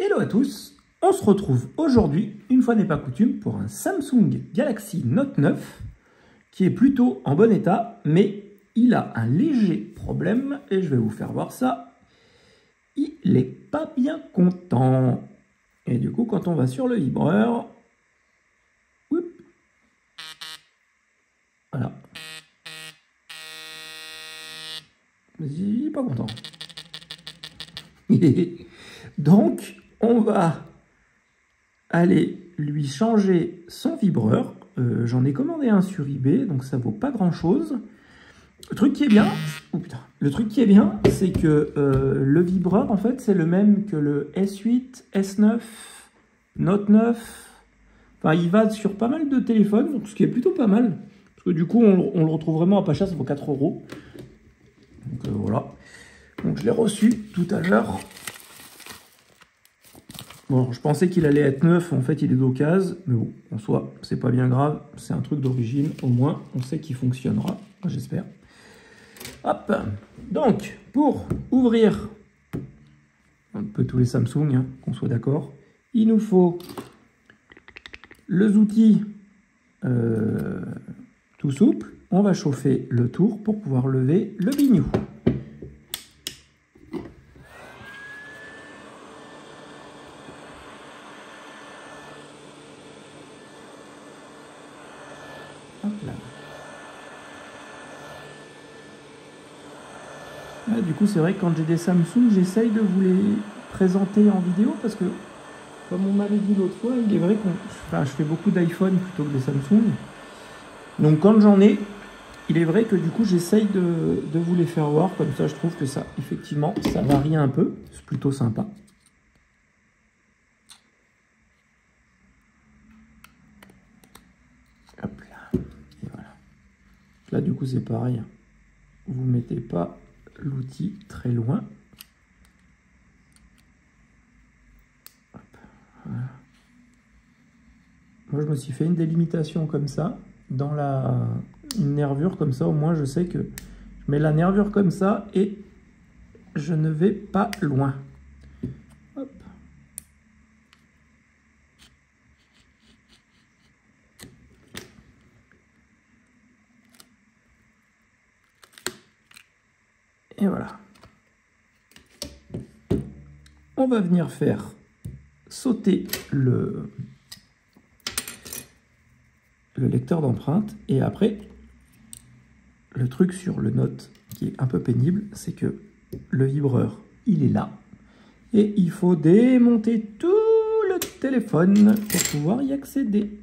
Hello à tous, on se retrouve aujourd'hui, une fois n'est pas coutume, pour un Samsung Galaxy Note 9 qui est plutôt en bon état, mais il a un léger problème et je vais vous faire voir ça. Il n'est pas bien content. Et du coup, quand on va sur le vibreur, voilà, il n'est pas content. Donc, on va aller lui changer son vibreur. J'en ai commandé un sur eBay, donc ça vaut pas grand chose. Le truc qui est bien, c'est que le vibreur, en fait, c'est le même que le S8, S9, Note 9. Enfin, il va sur pas mal de téléphones, donc ce qui est plutôt pas mal. Parce que du coup, on le retrouve vraiment à pas cher, ça vaut 4 €. Donc voilà. Donc je l'ai reçu tout à l'heure. Bon, je pensais qu'il allait être neuf, en fait il est d'occasion, mais bon, en soi, c'est pas bien grave, c'est un truc d'origine, au moins on sait qu'il fonctionnera, j'espère. Hop, donc pour ouvrir un peu tous les Samsung, hein, qu'on soit d'accord, il nous faut les outils tout souple. On va chauffer le tour pour pouvoir lever le bignou. Hop là. Ah, du coup, c'est vrai que quand j'ai des Samsung, j'essaye de vous les présenter en vidéo parce que, comme on m'avait dit l'autre fois, il est vrai je fais beaucoup d'iPhone plutôt que de Samsung. Donc quand j'en ai, il est vrai que du coup, j'essaye de vous les faire voir. Comme ça, je trouve que ça, effectivement, ça varie un peu. C'est plutôt sympa. Hop là. Et voilà. Là, du coup, c'est pareil. Vous ne mettez pas l'outil très loin. Hop, voilà. Moi, je me suis fait une délimitation comme ça, dans une nervure, comme ça, au moins, je sais que je mets la nervure comme ça et je ne vais pas loin. Hop. Et voilà. On va venir faire sauter le lecteur d'empreintes. Et après, le truc sur le Note qui est un peu pénible, c'est que le vibreur, il est là. Et il faut démonter tout le téléphone pour pouvoir y accéder.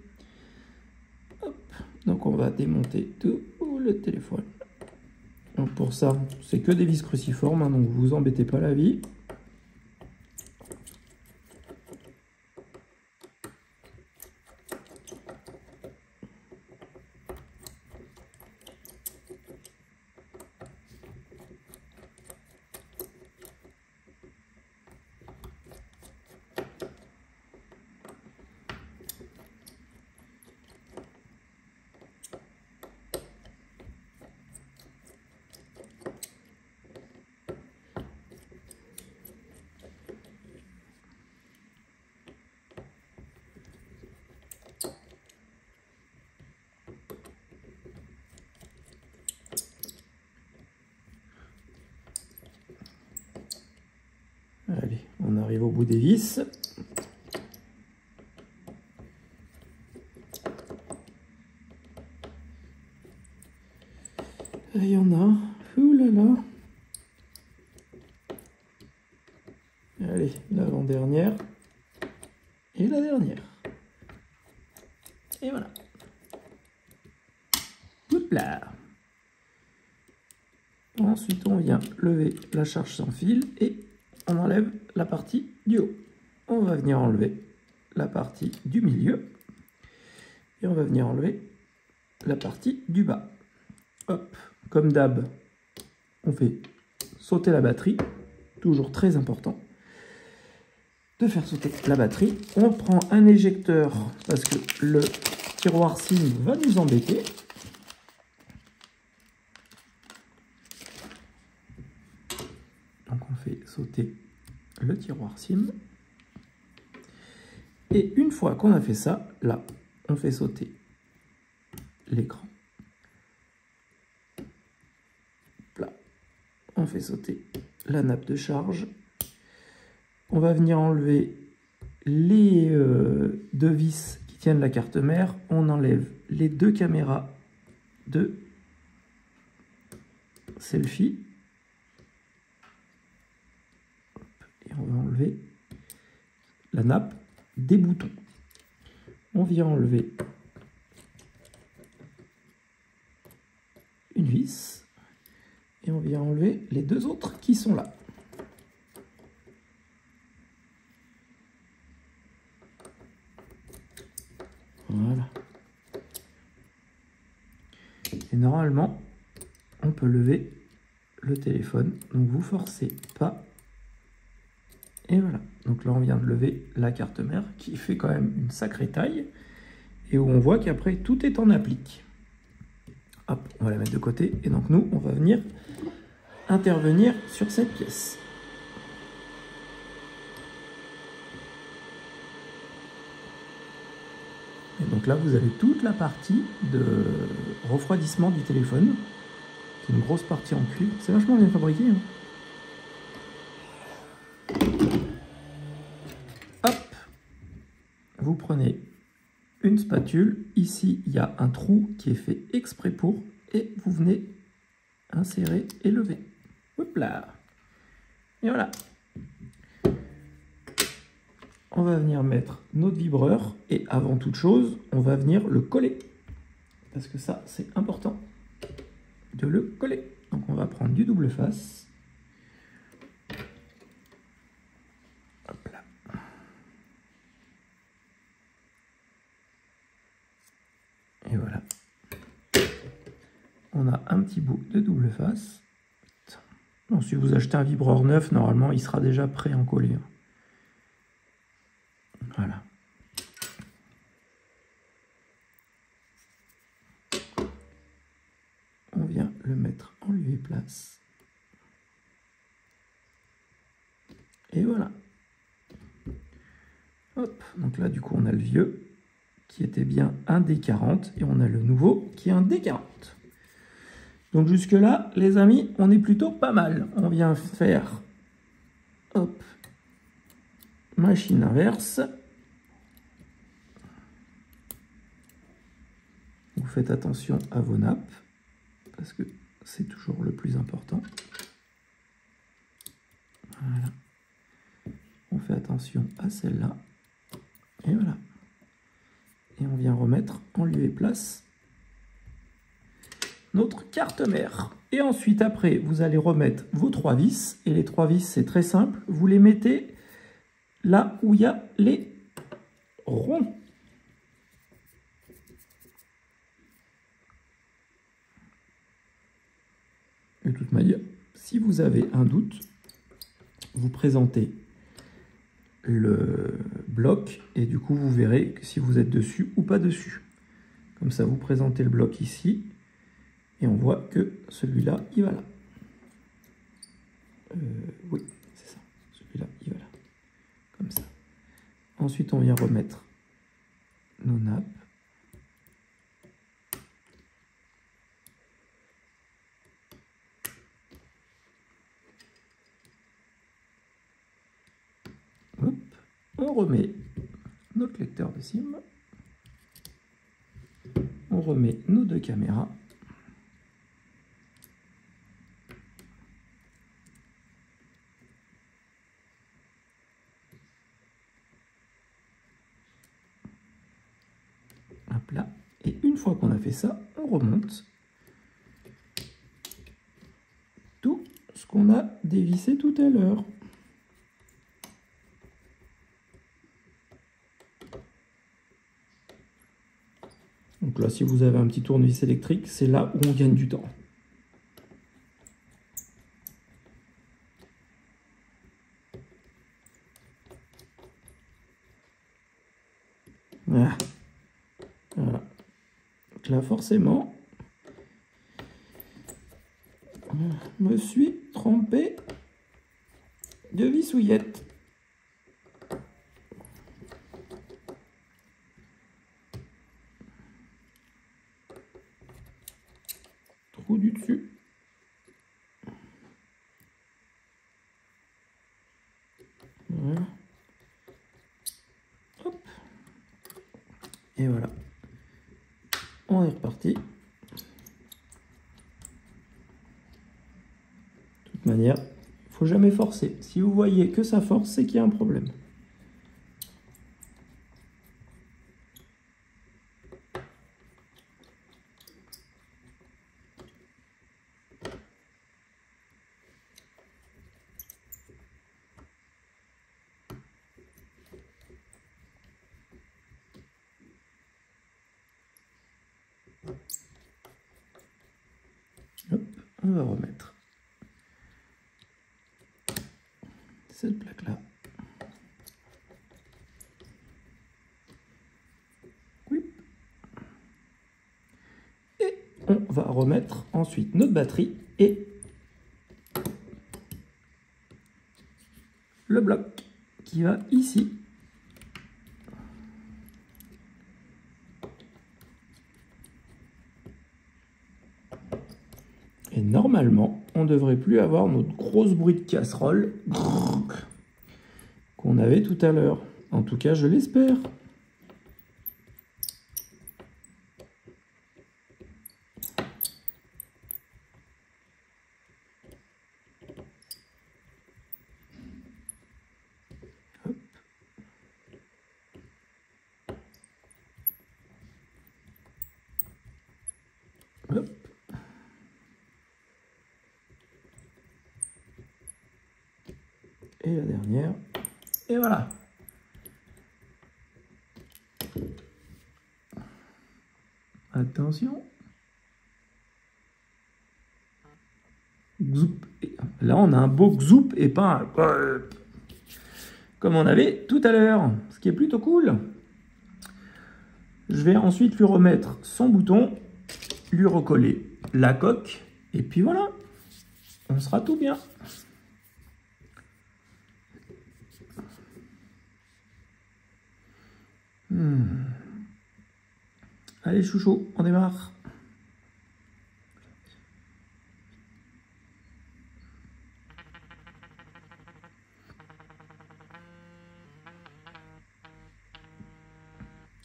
Hop. Donc on va démonter tout le téléphone. Donc pour ça, c'est que des vis cruciformes, hein, donc vous vous embêtez pas la vie. Allez, on arrive au bout des vis. Il y en a. Ouh là là. Allez, l'avant-dernière. Et la dernière. Et voilà. Hop là. Ensuite, on vient lever la charge sans fil et on enlève la partie du haut. On va venir enlever la partie du milieu et on va venir enlever la partie du bas. Hop, comme d'hab, on fait sauter la batterie, toujours très important de faire sauter la batterie. On prend un éjecteur parce que le tiroir SIM va nous embêter. Donc on fait sauter le tiroir SIM. Et une fois qu'on a fait ça, là, on fait sauter l'écran. Là, on fait sauter la nappe de charge. On va venir enlever les deux vis qui tiennent la carte mère. On enlève les deux caméras de selfie. Et on va enlever la nappe des boutons. On vient enlever une vis et on vient enlever les deux autres qui sont là. Voilà. Et normalement, on peut lever le téléphone. Donc vous forcez pas. Et voilà. Donc là, on vient de lever la carte mère qui fait quand même une sacrée taille et où on voit qu'après tout est en applique. Hop, on va la mettre de côté. Et donc nous, on va venir intervenir sur cette pièce. Et donc là, vous avez toute la partie de refroidissement du téléphone, qui est une grosse partie en cuivre. C'est vachement bien fabriqué. Hein. Hop, vous prenez une spatule. Ici, il y a un trou qui est fait exprès pour, et vous venez insérer et lever. Hop là. Et voilà. On va venir mettre notre vibreur et avant toute chose, on va venir le coller. Parce que ça, c'est important de le coller. Donc on va prendre du double face. Hop là. Et voilà. On a un petit bout de double face. Bon, si vous achetez un vibreur neuf, normalement, il sera déjà prêt à en coller. Voilà. On vient le mettre en lieu et place. Et voilà. Hop. Donc là, du coup, on a le vieux qui était bien un D40 et on a le nouveau qui est un D40. Donc jusque-là, les amis, on est plutôt pas mal. On vient faire, hop, machine inverse. Vous faites attention à vos nappes, parce que c'est toujours le plus important. Voilà. On fait attention à celle-là. Et voilà. Et on vient remettre en lieu et place notre carte mère. Et ensuite, après, vous allez remettre vos trois vis. Et les trois vis, c'est très simple. Vous les mettez là où il y a les ronds. De toute manière, si vous avez un doute, vous présentez le bloc et du coup, vous verrez si vous êtes dessus ou pas dessus. Comme ça, vous présentez le bloc ici. Et on voit que celui-là, il va là. Oui, c'est ça. Celui-là, il va là. Comme ça. Ensuite, on vient remettre nos nappes. Hop. On remet notre lecteur de SIM. On remet nos deux caméras. Hop là. Et une fois qu'on a fait ça, on remonte tout ce qu'on a dévissé tout à l'heure. Donc là, si vous avez un petit tournevis électrique, c'est là où on gagne du temps. Voilà. Voilà. Donc là, forcément, je me suis trompé de vissouillette. Et voilà. On est reparti. De toute manière, il ne faut jamais forcer. Si vous voyez que ça force, c'est qu'il y a un problème. Hop, on va remettre cette plaque-là. Oui. Et on va remettre ensuite notre batterie et le bloc qui va ici. Et normalement, on ne devrait plus avoir notre grosse bruit de casserole qu'on avait tout à l'heure. En tout cas, je l'espère. Hop. Hop. Et la dernière. Et voilà. Attention. Gzoup. Là, on a un beau gzoup et pas un... comme on avait tout à l'heure. Ce qui est plutôt cool. Je vais ensuite lui remettre son bouton, lui recoller la coque. Et puis voilà. On sera tout bien. Allez chouchou, on démarre.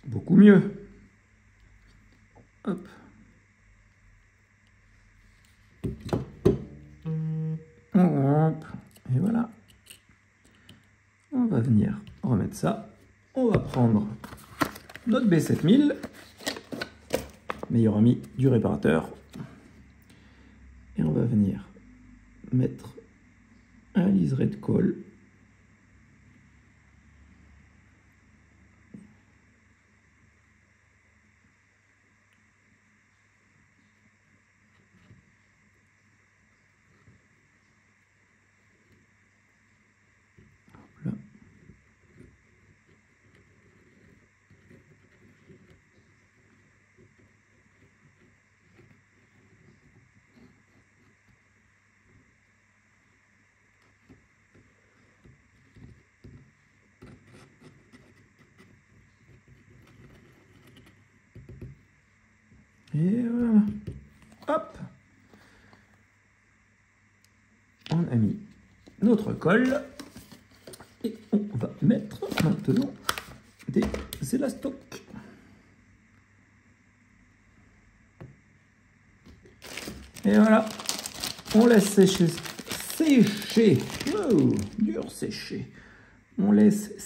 Beaucoup mieux. Hop. Hop. Et voilà. On va venir remettre ça. On va prendre notre B7000, meilleur ami du réparateur. Et on va venir mettre un liseré de colle. Hop là. Et voilà. Hop. On a mis notre colle. Et on va mettre maintenant des élastocs. Et voilà. On laisse sécher. Sécher. Oh, dur sécher. On laisse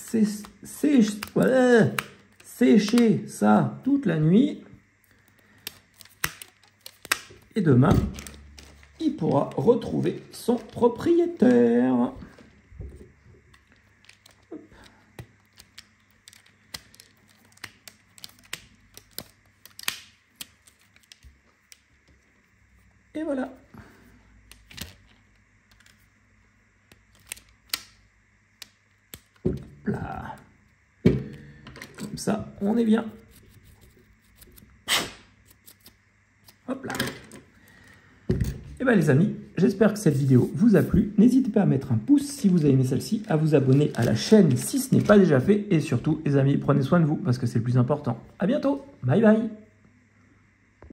sécher ça toute la nuit. Et demain, il pourra retrouver son propriétaire. Hop. Et voilà. Hop là. Comme ça, on est bien. Hop là. Et bien les amis, j'espère que cette vidéo vous a plu. N'hésitez pas à mettre un pouce si vous avez aimé celle-ci, à vous abonner à la chaîne si ce n'est pas déjà fait. Et surtout, les amis, prenez soin de vous parce que c'est le plus important. À bientôt. Bye bye.